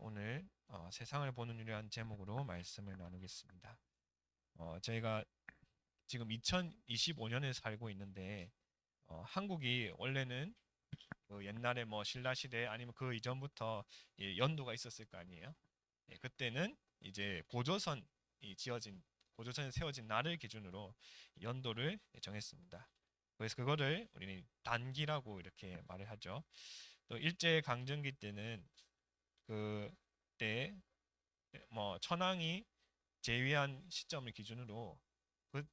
오늘 세상을 보는 유리한 제목으로 말씀을 나누겠습니다. 저희가 지금 2025년에 살고 있는데 한국이 원래는 그 옛날에 뭐 신라 시대 아니면 그 이전부터 연도가 있었을 거 아니에요. 그때는 이제 고조선이 세워진 날을 기준으로 연도를 정했습니다. 그래서 그거를 우리는 단기라고 이렇게 말을 하죠. 또 일제 강점기 때는 그때 뭐 천황이 제위한 시점을 기준으로 그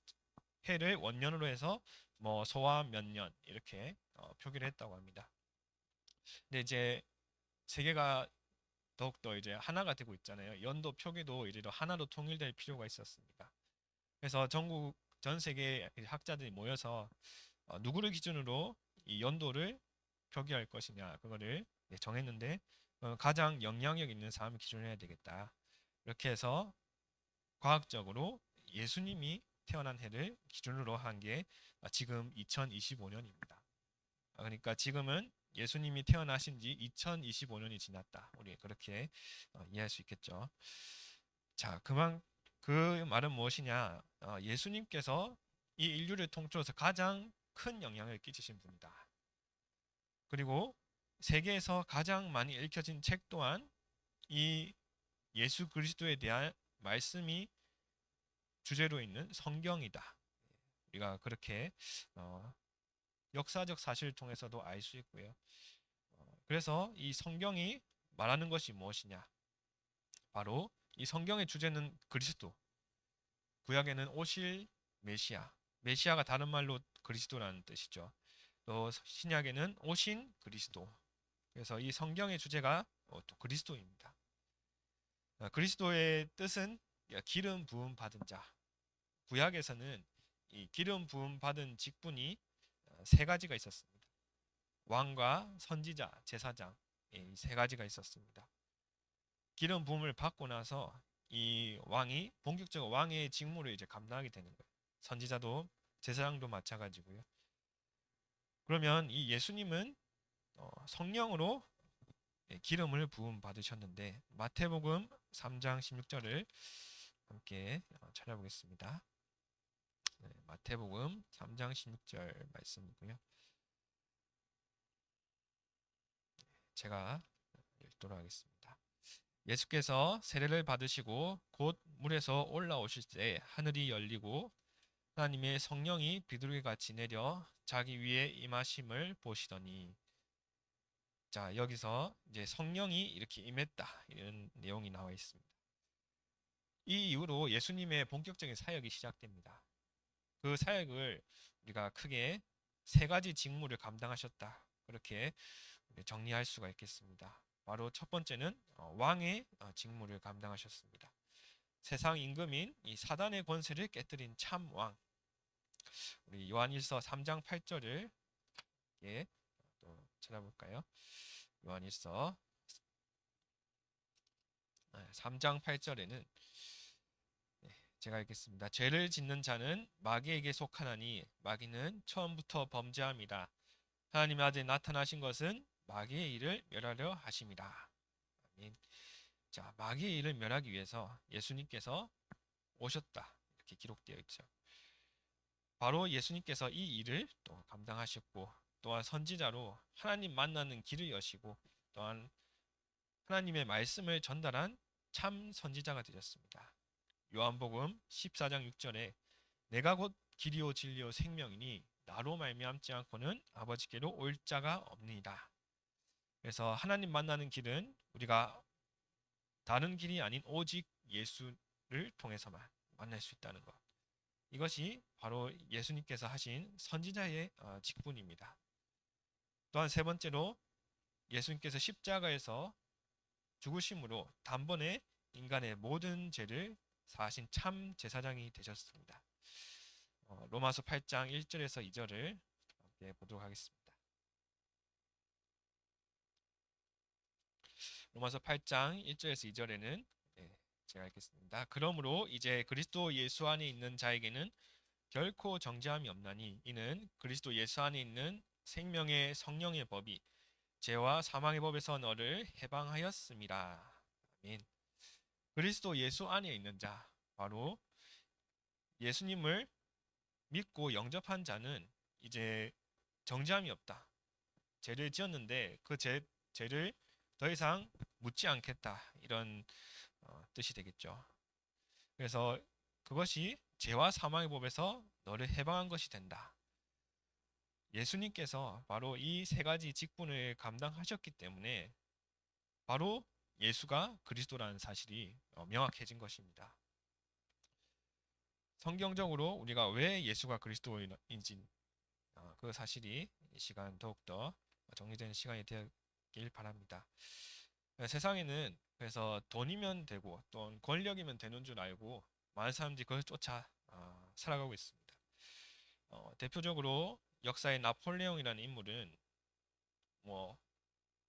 해를 원년으로 해서 뭐 소화 몇 년 이렇게 표기를 했다고 합니다. 근데 이제 세계가 더욱더 이제 하나가 되고 있잖아요. 연도 표기도 이제 하나로 통일될 필요가 있었습니다. 그래서 전국 전 세계 학자들이 모여서 누구를 기준으로 이 연도를 표기할 것이냐 그거를 정했는데 가장 영향력 있는 사람을 기준으로 해야 되겠다. 이렇게 해서 과학적으로 예수님이 태어난 해를 기준으로 한 게 지금 2025년입니다. 그러니까 지금은 예수님이 태어나신 지 2025년이 지났다. 우리 그렇게 이해할 수 있겠죠. 자, 그 말은 무엇이냐? 예수님께서 이 인류를 통틀어서 가장 큰 영향을 끼치신 분이다. 그리고 세계에서 가장 많이 읽혀진 책 또한 이 예수 그리스도에 대한 말씀이 주제로 있는 성경이다. 우리가 그렇게 어, 역사적 사실을 통해서도 알 수 있고요. 그래서 이 성경이 말하는 것이 무엇이냐? 바로 이 성경의 주제는 그리스도. 구약에는 오실 메시아. 메시아가 다른 말로 그리스도라는 뜻이죠. 또 신약에는 오신 그리스도. 그래서 이 성경의 주제가 또 그리스도입니다. 그리스도의 뜻은 기름 부음 받은 자. 구약에서는 이 기름 부음 받은 직분이 세 가지가 있었습니다. 왕과 선지자, 제사장 이 세 가지가 있었습니다. 기름 부음을 받고 나서 이 왕이 본격적으로 왕의 직무를 이제 감당하게 되는 거예요. 선지자도 제사장도 마찬가지고요. 그러면 이 예수님은 성령으로 기름을 부음 받으셨는데 마태복음 3장 16절을 함께 찾아보겠습니다. 네, 마태복음 3장 16절 말씀이고요. 제가 읽도록 하겠습니다. 예수께서 세례를 받으시고 곧 물에서 올라오실 때 하늘이 열리고 하나님의 성령이 비둘기같이 내려 자기 위에 임하심을 보시더니 자 여기서 이제 성령이 이렇게 임했다 이런 내용이 나와 있습니다. 이 이후로 예수님의 본격적인 사역이 시작됩니다. 그 사역을 우리가 크게 세 가지 직무를 감당하셨다 그렇게 정리할 수가 있겠습니다. 바로 첫 번째는 왕의 직무를 감당하셨습니다. 세상 임금인 이 사단의 권세를 깨뜨린 참 왕. 우리 요한일서 3장 8절을 또 찾아볼까요? 요한일서 3장 8절에는 제가 읽겠습니다. 죄를 짓는 자는 마귀에게 속하나니 마귀는 처음부터 범죄함이라. 하나님의 아들 나타나신 것은 마귀의 일을 멸하려 하심이라. 아멘. 자, 마귀의 일을 멸하기 위해서 예수님께서 오셨다. 이렇게 기록되어 있죠. 바로 예수님께서 이 일을 또 감당하셨고 또한 선지자로 하나님 만나는 길을 여시고 또한 하나님의 말씀을 전달한 참 선지자가 되셨습니다. 요한복음 14장 6절에 내가 곧 길이요 진리요 생명이니 나로 말미암지 않고는 아버지께로 올 자가 없느니라. 그래서 하나님 만나는 길은 우리가 다른 길이 아닌 오직 예수를 통해서만 만날 수 있다는 것. 이것이 바로 예수님께서 하신 선지자의 직분입니다. 또한 세 번째로 예수님께서 십자가에서 죽으심으로 단번에 인간의 모든 죄를 사하신 참 제사장이 되셨습니다. 로마서 8장 1절에서 2절을 함께 보도록 하겠습니다. 로마서 8장 1절에서 2절에는 제가 읽겠습니다. 그러므로 이제 그리스도 예수 안에 있는 자에게는 결코 정죄함이 없나니 이는 그리스도 예수 안에 있는 생명의 성령의 법이 죄와 사망의 법에서 너를 해방하였습니다. 아멘. 그리스도 예수 안에 있는 자, 바로 예수님을 믿고 영접한 자는 이제 정죄함이 없다. 죄를 지었는데 그 죄를 더 이상 묻지 않겠다. 이런 뜻이 되겠죠. 그래서 그것이 죄와 사망의 법에서 너를 해방한 것이 된다. 예수님께서 바로 이 세 가지 직분을 감당하셨기 때문에 바로 예수가 그리스도라는 사실이 명확해진 것입니다. 성경적으로 우리가 왜 예수가 그리스도인지 그 사실이 이 시간 더욱더 정리되는 시간이 되길 바랍니다. 세상에는 그래서 돈이면 되고 또 권력이면 되는 줄 알고 많은 사람들이 그걸 쫓아 살아가고 있습니다. 대표적으로 역사의 나폴레옹이라는 인물은 뭐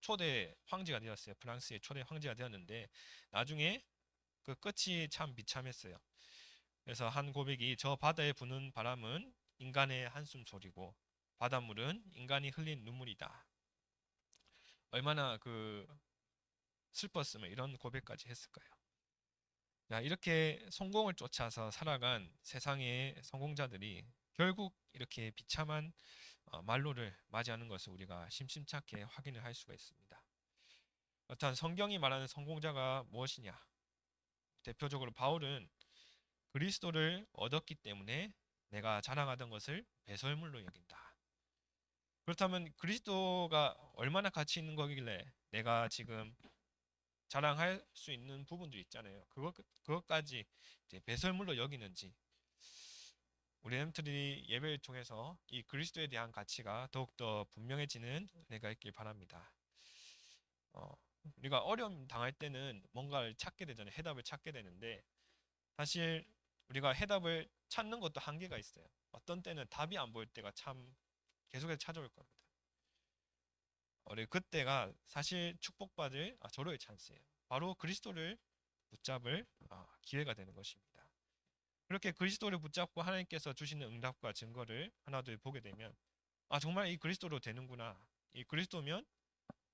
초대 황제가 되었어요. 프랑스의 초대 황제가 되었는데 나중에 그 끝이 참 비참했어요. 그래서 한 고백이 저 바다에 부는 바람은 인간의 한숨 소리고 바닷물은 인간이 흘린 눈물이다. 얼마나 그 슬펐으면 이런 고백까지 했을까요? 야, 이렇게 성공을 쫓아서 살아간 세상의 성공자들이 결국 이렇게 비참한 말로를 맞이하는 것을 우리가 심심찮게 확인을 할 수가 있습니다. 어떤 성경이 말하는 성공자가 무엇이냐? 대표적으로 바울은 그리스도를 얻었기 때문에 내가 자랑하던 것을 배설물로 여긴다. 그렇다면 그리스도가 얼마나 가치 있는 거길래 내가 지금 자랑할 수 있는 부분도 있잖아요. 그것까지 이제 배설물로 여기는지 우리 엠트리 예배를 통해서 이 그리스도에 대한 가치가 더욱더 분명해지는 은혜가 있길 바랍니다. 어, 우리가 어려움 당할 때는 뭔가를 찾게 되잖아요. 해답을 찾게 되는데 사실 우리가 해답을 찾는 것도 한계가 있어요. 어떤 때는 답이 안 보일 때가 참 계속해서 찾아올 겁니다. 우리 그때가 사실 축복받을 절호의 찬스예요. 바로 그리스도를 붙잡을 기회가 되는 것입니다. 그렇게 그리스도를 붙잡고 하나님께서 주시는 응답과 증거를 하나둘 보게 되면 정말 이 그리스도로 되는구나. 이 그리스도면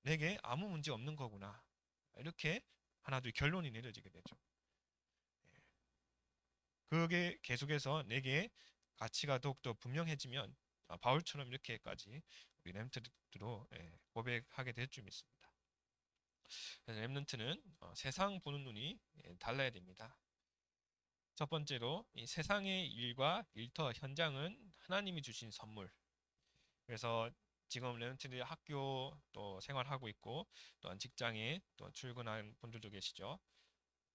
내게 아무 문제 없는 거구나. 이렇게 하나둘 결론이 내려지게 되죠. 그게 계속해서 내게 가치가 더욱더 분명해지면 바울처럼 이렇게까지 우리 렘트로 고백하게 될 줄 믿습니다. 그래서 렘넌트는 세상 보는 눈이 달라야 됩니다. 첫 번째로 이 세상의 일과 일터 현장은 하나님이 주신 선물. 그래서 지금 렘넌트들이 학교 또 생활하고 있고 또한 직장에 또 출근하는 분들도 계시죠.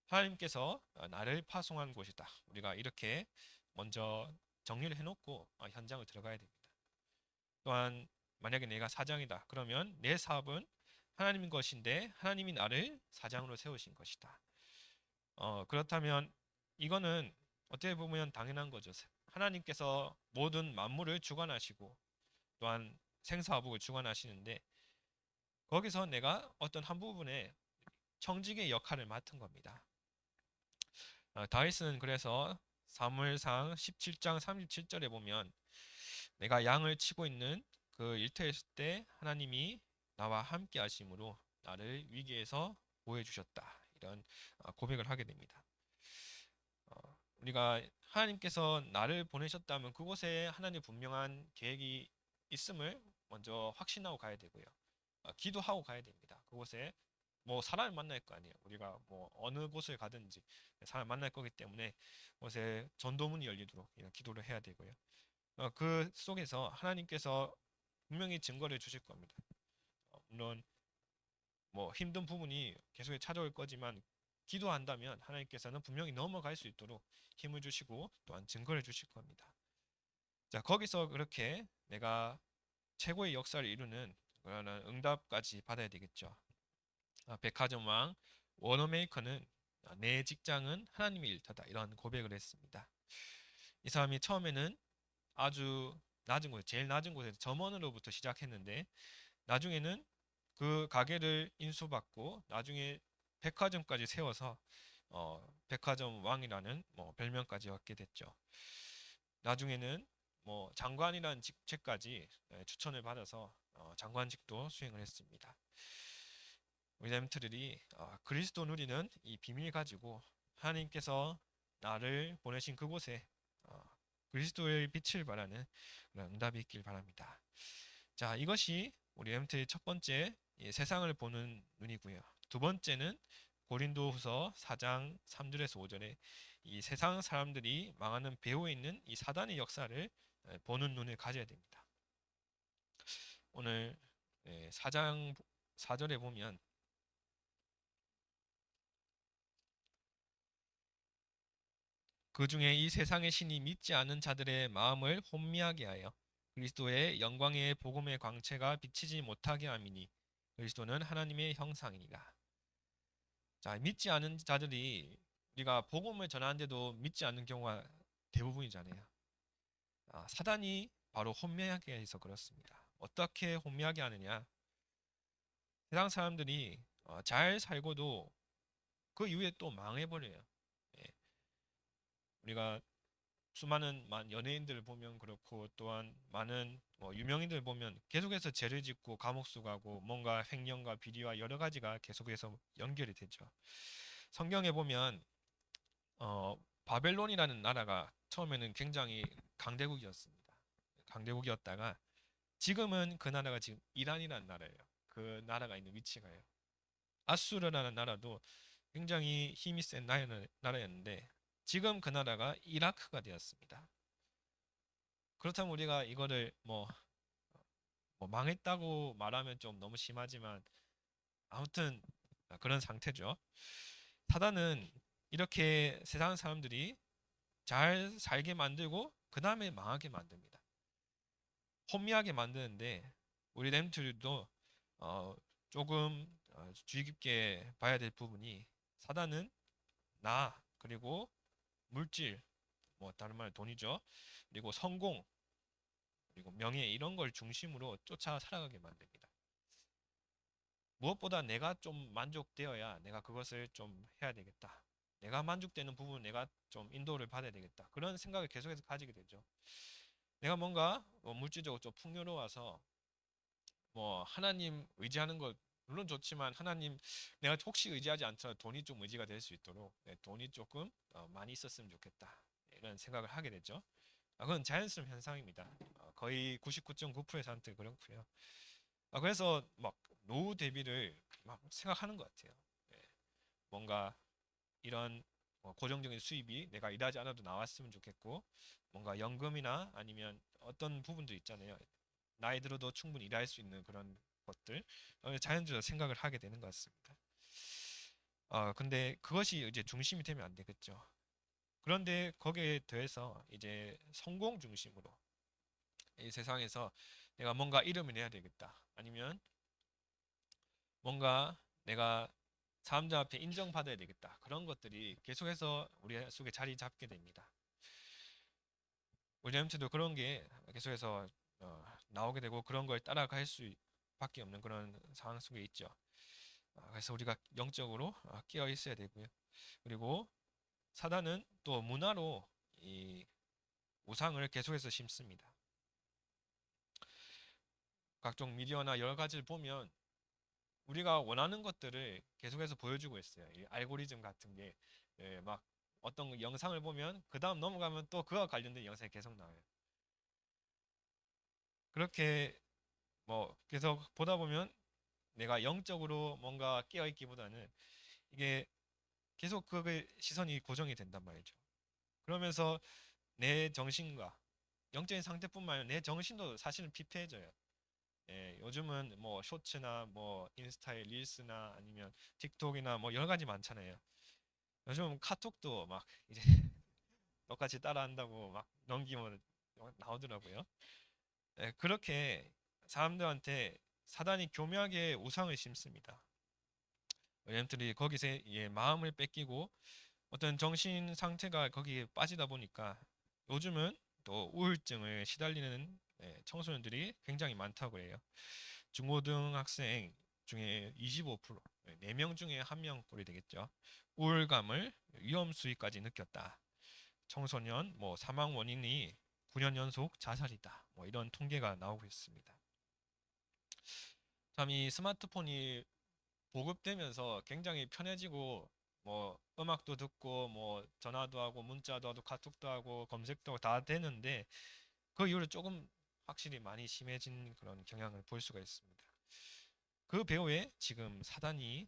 하나님께서 나를 파송한 곳이다. 우리가 이렇게 먼저 정리를 해놓고 현장을 들어가야 됩니다. 또한 만약에 내가 사장이다. 그러면 내 사업은 하나님인 것인데 하나님이 나를 사장으로 세우신 것이다. 그렇다면 이거는 어떻게 보면 당연한 거죠. 하나님께서 모든 만물을 주관하시고 또한 생사화복을 주관하시는데 거기서 내가 어떤 한 부분에 청직의 역할을 맡은 겁니다. 다윗은 그래서 사무엘상 17장 37절에 보면 내가 양을 치고 있는 그 일터에 있을 때 하나님이 나와 함께 하심으로 나를 위기에서 보호해 주셨다. 이런 고백을 하게 됩니다. 우리가 하나님께서 나를 보내셨다면 그곳에 하나님의 분명한 계획이 있음을 먼저 확신하고 가야 되고요. 기도하고 가야 됩니다. 그곳에 뭐 사람을 만날 거 아니에요. 우리가 뭐 어느 곳을 가든지 사람을 만날 거기 때문에 그곳에 전도문이 열리도록 기도를 해야 되고요. 그 속에서 하나님께서 분명히 증거를 주실 겁니다. 물론 뭐 힘든 부분이 계속 찾아올 거지만 기도한다면 하나님께서는 분명히 넘어갈 수 있도록 힘을 주시고 또한 증거를 주실 겁니다. 자, 거기서 그렇게 내가 최고의 역사를 이루는 그런 응답까지 받아야 되겠죠. 백화점 왕 워너메이커는 내 직장은 하나님의 일터다 이런 고백을 했습니다. 이 사람이 처음에는 아주 낮은 곳, 제일 낮은 곳에서 점원으로부터 시작했는데 나중에는 그 가게를 인수받고 나중에 백화점까지 세워서 백화점 왕이라는 뭐 별명까지 얻게 됐죠. 나중에는 뭐 장관이라는 직책까지, 예, 추천을 받아서 장관직도 수행을 했습니다. 우리 렘트들이 그리스도 누리는 이 비밀 가지고 하나님께서 나를 보내신 그곳에 어, 그리스도의 빛을 바라는 그런 응답이 있길 바랍니다. 자, 이것이 우리 렘트의 첫 번째 세상을 보는 눈이고요. 두 번째는 고린도후서 4장 3절에서 5절에 이 세상 사람들이 망하는 배후에 있는 이 사단의 역사를 보는 눈을 가져야 됩니다. 오늘 4장 4절에 보면 그 중에 이 세상의 신이 믿지 않은 자들의 마음을 혼미하게 하여 그리스도의 영광의 복음의 광채가 비치지 못하게 함이니 그리스도는 하나님의 형상이니라. 자, 믿지 않은 자들이 우리가 복음을 전하는데도 믿지 않는 경우가 대부분이잖아요. 사단이 바로 혼미하게 해서 그렇습니다. 어떻게 혼미하게 하느냐? 세상 사람들이 잘 살고도 그 이후에 또 망해버려요. 예. 우리가 수많은 연예인들 보면 그렇고 또한 많은 유명인들 보면 계속해서 죄를 짓고 감옥수 가고 뭔가 횡령과 비리와 여러 가지가 계속해서 연결이 되죠. 성경에 보면 바벨론이라는 나라가 처음에는 굉장히 강대국이었습니다. 강대국이었다가 지금은 그 나라가 지금 이란이라는 나라예요. 그 나라가 있는 위치가요. 아수르라는 나라도 굉장히 힘이 센 나라였는데 지금 그 나라가 이라크가 되었습니다. 그렇다면 우리가 이거를 뭐 망했다고 말하면 좀 너무 심하지만 아무튼 그런 상태죠. 사단은 이렇게 세상 사람들이 잘 살게 만들고 그 다음에 망하게 만듭니다. 혼미하게 만드는데 우리 렘트들도 조금 주의 깊게 봐야 될 부분이 사단은 나 그리고 물질 뭐 다른 말 돈이죠. 그리고 성공 그리고 명예 이런 걸 중심으로 쫓아 살아가게 만듭니다. 무엇보다 내가 좀 만족되어야 내가 그것을 좀 해야 되겠다. 내가 만족되는 부분 내가 좀 인도를 받아야 되겠다. 그런 생각을 계속해서 가지게 되죠. 내가 뭔가 물질적으로 좀 풍요로워서 뭐 하나님 의지하는 것 물론 좋지만 하나님 내가 혹시 의지하지 않더라도 돈이 좀 의지가 될 수 있도록 돈이 조금 많이 있었으면 좋겠다. 이런 생각을 하게 되죠. 그건 자연스러운 현상입니다. 거의 99.9%의 사람들이 그렇고요. 그래서 막 노후 대비를 막 생각하는 것 같아요. 예, 뭔가 이런 고정적인 수입이 내가 일하지 않아도 나왔으면 좋겠고, 뭔가 연금이나 아니면 어떤 부분도 있잖아요. 나이 들어도 충분히 일할 수 있는 그런 것들, 자연적으로 생각을 하게 되는 것 같습니다. 근데 그것이 이제 중심이 되면 안 되겠죠. 그런데 거기에 더해서 이제 성공 중심으로 이 세상에서 내가 뭔가 이름을 내야 되겠다. 아니면 뭔가 내가 사람들 앞에 인정받아야 되겠다. 그런 것들이 계속해서 우리 속에 자리 잡게 됩니다. william도 그런 게 계속해서 나오게 되고 그런 걸 따라갈 수밖에 없는 그런 상황 속에 있죠. 그래서 우리가 영적으로 깨어 있어야 되고요. 그리고 사단은 또 문화로 이 우상을 계속해서 심습니다. 각종 미디어나 여러 가지를 보면 우리가 원하는 것들을 계속해서 보여주고 있어요. 이 알고리즘 같은 게 막 어떤 영상을 보면 그 다음 넘어가면 또 그와 관련된 영상이 계속 나와요. 그렇게 계속 보다 보면 내가 영적으로 뭔가 깨어있기보다는 이게 계속 그 시선이 고정이 된단 말이죠. 그러면서 내 정신과 영적인 상태뿐만 아니라 내 정신도 사실은 피폐해져요. 요즘은 뭐 쇼츠나 뭐 인스타의 릴스나 아니면 틱톡이나 뭐 여러 가지 많잖아요. 요즘 카톡도 막 이제 똑같이 따라한다고 막 넘기면 나오더라고요. 그렇게 사람들한테 사단이 교묘하게 우상을 심습니다. 왜냐들이 거기서 마음을 뺏기고 어떤 정신 상태가 거기에 빠지다 보니까 요즘은 또 우울증을 시달리는 청소년들이 굉장히 많다고 해요. 중고등학생 중에 25%, 4명 중에 1명꼴이 되겠죠. 우울감을 위험 수위까지 느꼈다. 청소년 사망 원인이 9년 연속 자살이다. 이런 통계가 나오고 있습니다. 참 이 스마트폰이 보급되면서 굉장히 편해지고 뭐 음악도 듣고 뭐 전화도 하고 문자도 하고 카톡도 하고 검색도 하고 다 되는데 그 이후로 조금 확실히 많이 심해진 그런 경향을 볼 수가 있습니다. 그 배후에 지금 사단이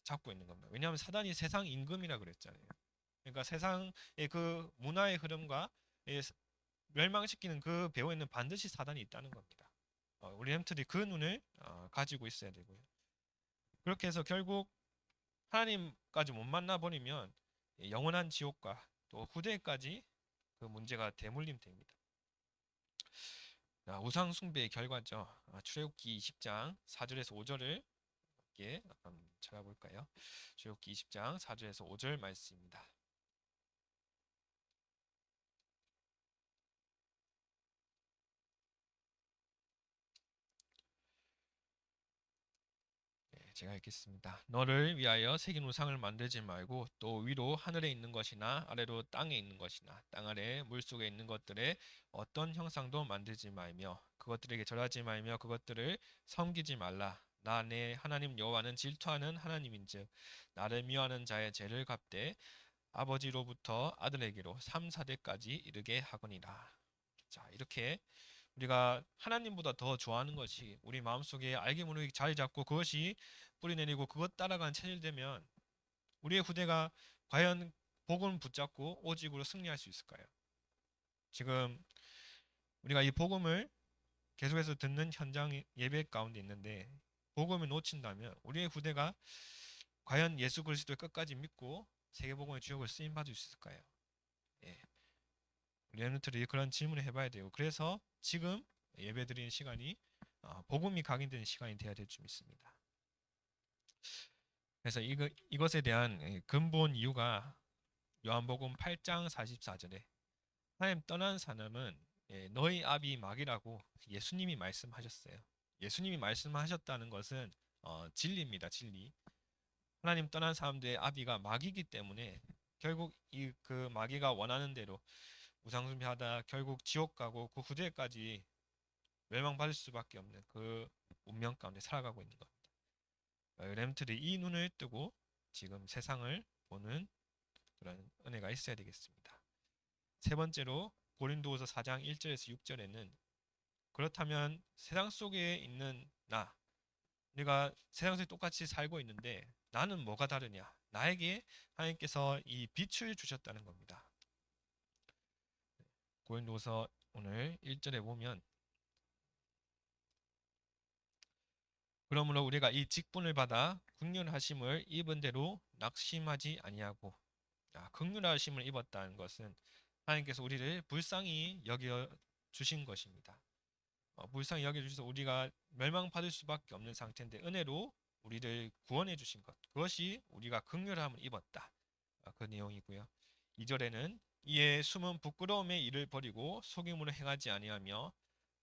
잡고 있는 겁니다. 왜냐하면 사단이 세상 임금이라 그랬잖아요. 그러니까 세상의 그 문화의 흐름과 멸망시키는 그 배후에는 반드시 사단이 있다는 겁니다. 우리 햄들이 그 눈을 가지고 있어야 되고요. 그렇게 해서 결국 하나님까지 못 만나버리면 영원한 지옥과 또 후대까지 그 문제가 대물림됩니다. 우상 숭배의 결과죠. 출애굽기 20장 4절에서 5절을 함께 찾아볼까요? 출애굽기 20장 4절에서 5절 말씀입니다. 제가 읽겠습니다. 너를 위하여 새긴 우상을 만들지 말고 또 위로 하늘에 있는 것이나 아래로 땅에 있는 것이나 땅 아래 물속에 있는 것들의 어떤 형상도 만들지 말며 그것들에게 절하지 말며 그것들을 섬기지 말라. 나 내 하나님 여호와는 질투하는 하나님인즉 나를 미워하는 자의 죄를 갚되 아버지로부터 아들에게로 3, 4대까지 이르게 하거니라. 자, 이렇게 우리가 하나님보다 더 좋아하는 것이 우리 마음속에 알게 모르게 자리 잡고 그것이 뿌리내리고 그것 따라간 체질되면 우리의 후대가 과연 복음 붙잡고 오직으로 승리할 수 있을까요? 지금 우리가 이 복음을 계속해서 듣는 현장 예배 가운데 있는데 복음을 놓친다면 우리의 후대가 과연 예수 그리스도를 끝까지 믿고 세계복음의 주역을 쓰임 받을 수 있을까요? 예. 우리 엠너들이 그런 질문을 해봐야 돼요. 그래서 지금 예배드리는 시간이 복음이 각인되는 시간이 되어야 될 줄 믿습니다. 그래서 이것에 대한 근본 이유가 요한복음 8장 44절에 하나님 떠난 사람은 너희 아비 마귀라고 예수님이 말씀하셨어요. 예수님이 말씀하셨다는 것은 진리입니다. 진리. 하나님 떠난 사람들의 아비가 마귀이기 때문에 결국 이 그 마귀가 원하는 대로 우상숭배하다 결국 지옥 가고 그 후대까지 멸망받을 수밖에 없는 그 운명 가운데 살아가고 있는 겁니다. 렘트들이 이 눈을 뜨고 지금 세상을 보는 그런 은혜가 있어야 되겠습니다. 세 번째로 고린도후서 4장 1절에서 6절에는 그렇다면 세상 속에 있는 나, 내가 세상 속에 똑같이 살고 있는데 나는 뭐가 다르냐? 나에게 하나님께서 이 빛을 주셨다는 겁니다. 고린도후서 오늘 1절에 보면 그러므로 우리가 이 직분을 받아 긍휼하심을 입은 대로 낙심하지 아니하고 긍휼하심을 입었다는 것은 하나님께서 우리를 불쌍히 여겨 주신 것입니다. 불쌍히 여겨 주셔서 우리가 멸망받을 수밖에 없는 상태인데 은혜로 우리를 구원해 주신 것 그것이 우리가 긍휼함을 입었다. 그 내용이고요. 2절에는 이에 숨은 부끄러움의 일을 버리고 속임으로 행하지 아니하며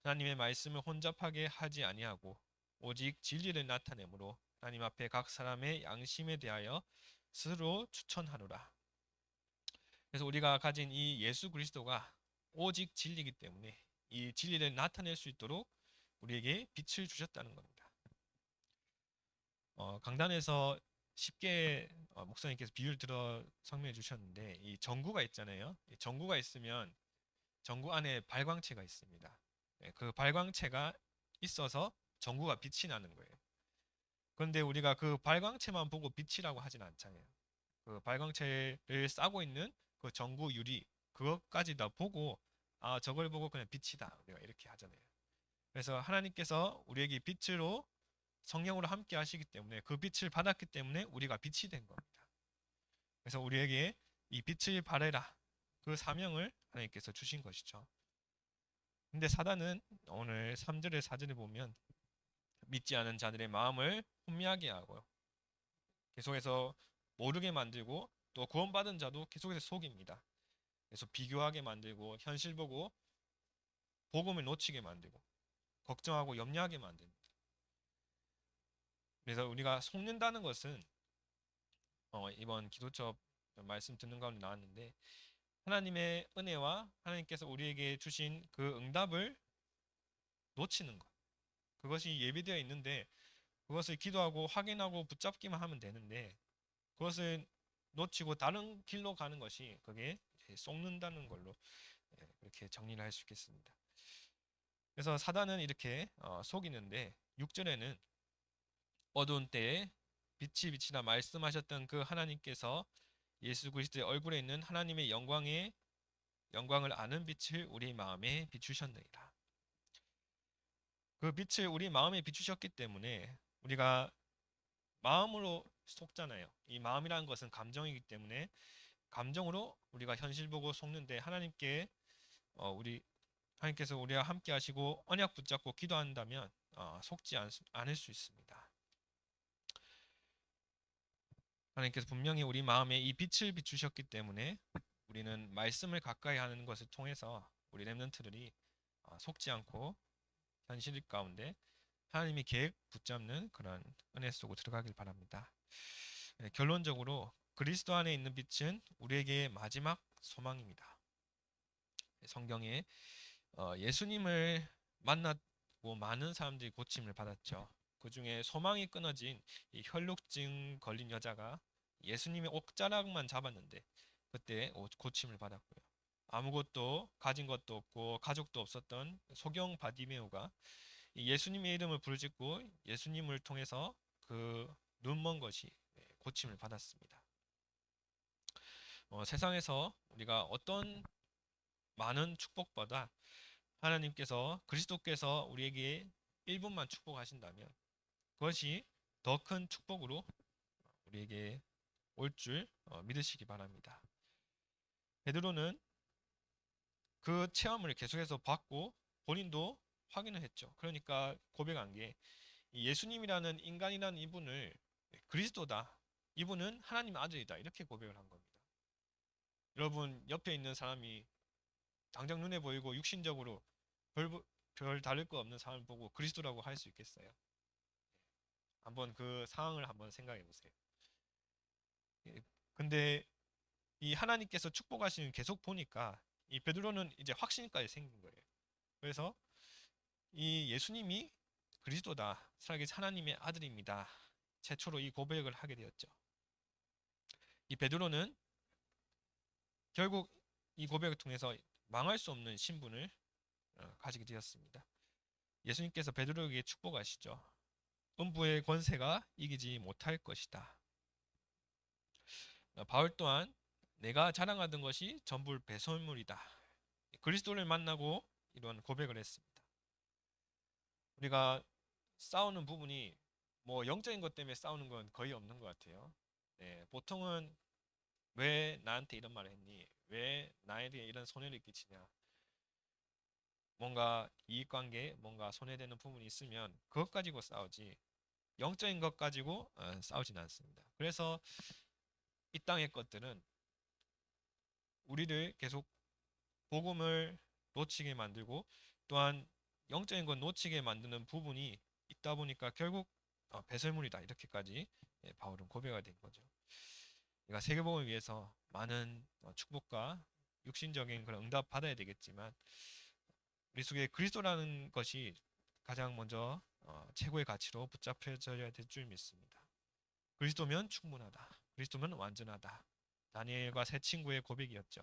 하나님의 말씀을 혼잡하게 하지 아니하고 오직 진리를 나타내므로 하나님 앞에 각 사람의 양심에 대하여 스스로 추천하노라. 그래서 우리가 가진 이 예수 그리스도가 오직 진리이기 때문에 이 진리를 나타낼 수 있도록 우리에게 빛을 주셨다는 겁니다. 강단에서 쉽게 목사님께서 비유를 들어 설명해 주셨는데 이 전구가 있잖아요. 이 전구가 있으면 전구 안에 발광체가 있습니다. 그 발광체가 있어서 전구가 빛이 나는 거예요. 그런데 우리가 그 발광체만 보고 빛이라고 하진 않잖아요. 그 발광체를 싸고 있는 그 전구 유리 그것까지 다 보고 저걸 보고 그냥 빛이다 우리가 이렇게 하잖아요. 그래서 하나님께서 우리에게 빛으로 성령으로 함께 하시기 때문에 그 빛을 받았기 때문에 우리가 빛이 된 겁니다. 그래서 우리에게 이 빛을 발해라 그 사명을 하나님께서 주신 것이죠. 근데 사단은 오늘 3절에 4절에 보면 믿지 않은 자들의 마음을 혼미하게 하고요. 계속해서 모르게 만들고 또 구원받은 자도 계속해서 속입니다. 그래서 비교하게 만들고 현실 보고 복음을 놓치게 만들고 걱정하고 염려하게 만듭니다. 그래서 우리가 속는다는 것은 이번 기도처 말씀 듣는 가운데 나왔는데 하나님의 은혜와 하나님께서 우리에게 주신 그 응답을 놓치는 것 그것이 예비되어 있는데 그것을 기도하고 확인하고 붙잡기만 하면 되는데 그것을 놓치고 다른 길로 가는 것이 그게 이제 속는다는 걸로 그렇게 정리를 할 수 있겠습니다. 그래서 사단은 이렇게 속이는데 6절에는 어두운 때에 빛이 비치라 말씀하셨던 그 하나님께서 예수 그리스도의 얼굴에 있는 하나님의 영광을 아는 빛을 우리 마음에 비추셨느니라. 그 빛을 우리 마음에 비추셨기 때문에 우리가 마음으로 속잖아요. 이 마음이라는 것은 감정이기 때문에 감정으로 우리가 현실 보고 속는데 우리 하나님께서 우리와 함께 하시고 언약 붙잡고 기도한다면 속지 않을 수 있습니다. 하나님께서 분명히 우리 마음에 이 빛을 비추셨기 때문에 우리는 말씀을 가까이 하는 것을 통해서 우리 렘넌트들이 속지 않고 현실 가운데 하나님이 계획 붙잡는 그런 은혜 속으로 들어가길 바랍니다. 결론적으로 그리스도 안에 있는 빛은 우리에게 마지막 소망입니다. 성경에 예수님을 만났고 많은 사람들이 고침을 받았죠. 그 중에 소망이 끊어진 이 혈루증 걸린 여자가 예수님의 옷자락만 잡았는데 그때 고침을 받았고요. 아무것도 가진 것도 없고 가족도 없었던 소경 바디메오가 예수님의 이름을 부르짖고 예수님을 통해서 그 눈먼 것이 고침을 받았습니다. 세상에서 우리가 어떤 많은 축복보다 하나님께서 그리스도께서 우리에게 1분만 축복하신다면 그것이 더 큰 축복으로 우리에게 올 줄 믿으시기 바랍니다. 베드로는 그 체험을 계속해서 받고 본인도 확인을 했죠. 그러니까 고백한 게 예수님이라는 인간이라는 이분을 그리스도다. 이분은 하나님 아들이다. 이렇게 고백을 한 겁니다. 여러분 옆에 있는 사람이 당장 눈에 보이고 육신적으로 별 다를 거 없는 사람을 보고 그리스도라고 할 수 있겠어요? 한번 그 상황을 한번 생각해 보세요. 근데 이 하나님께서 축복하시는 계속 보니까 이 베드로는 이제 확신까지 생긴 거예요. 그래서 이 예수님이 그리스도다. 살아계신 하나님의 아들입니다. 최초로 이 고백을 하게 되었죠. 이 베드로는 결국 이 고백을 통해서 망할 수 없는 신분을 가지게 되었습니다. 예수님께서 베드로에게 축복하시죠. 음부의 권세가 이기지 못할 것이다. 바울 또한 내가 자랑하던 것이 전부 배설물이다. 그리스도를 만나고 이런 고백을 했습니다. 우리가 싸우는 부분이 뭐 영적인 것 때문에 싸우는 건 거의 없는 것 같아요. 네, 보통은 왜 나한테 이런 말을 했니? 왜 나에게 이런 손해를 끼치냐? 뭔가 이익관계, 뭔가 손해되는 부분이 있으면 그것 가지고 싸우지 영적인 것 가지고 싸우진 않습니다. 그래서 이 땅의 것들은 우리를 계속 복음을 놓치게 만들고 또한 영적인 것 놓치게 만드는 부분이 있다 보니까 결국 배설물이다 이렇게까지 바울은 고백이 된 거죠. 우리가 세계복음을 위해서 많은 축복과 육신적인 그런 응답 받아야 되겠지만 우리 속에 그리스도라는 것이 가장 먼저 최고의 가치로 붙잡혀져야 될 줄 믿습니다. 그리스도면 충분하다. 그리스도면 완전하다. 다니엘과 세 친구의 고백이었죠.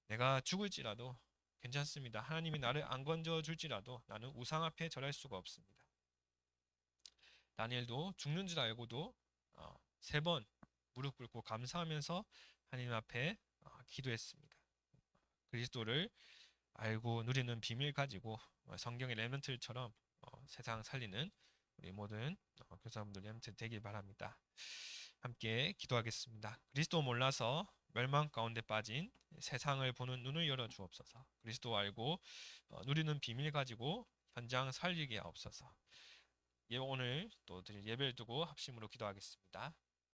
내가 죽을지라도 괜찮습니다. 하나님이 나를 안 건져 줄지라도 나는 우상 앞에 절할 수가 없습니다. 다니엘도 죽는 줄 알고도 3번 무릎 꿇고 감사하면서 하나님 앞에 기도했습니다. 그리스도를 알고 누리는 비밀 가지고 성경의 렘넌트처럼 세상 살리는 우리 모든 교사분들 렘넌트 되길 바랍니다. 함께 기도하겠습니다. 그리스도 몰라서 멸망 가운데 빠진 세상을 보는 눈을 열어 주옵소서. 그리스도 알고 누리는 비밀 가지고 현장 살리게 하옵소서. 오늘 또 드릴 예배를 두고 합심으로 기도하겠습니다.